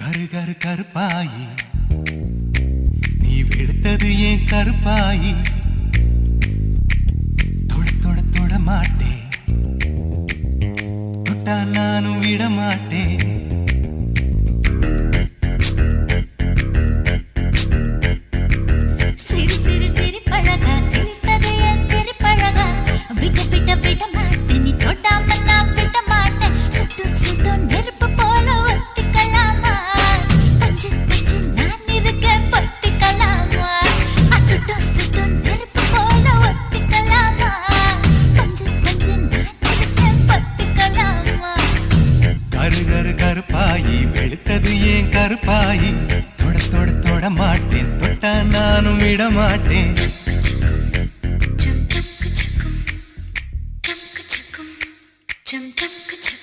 கரு கரு கருப்பாயி நீ வெளுத்தது ஏன் கருப்பாயி தொட தொட தொட மாட்டேன் தொட்டா நானும் விட மாட்டேன் கருப்பாயி வெளுத்தது ஏன் கருப்பாயி தொட தொட தொட மாட்டேன் தொட்டா நானும் விட மாட்டேன் Jump, jump, jump, jump, jump, jump, jump, jump, jump.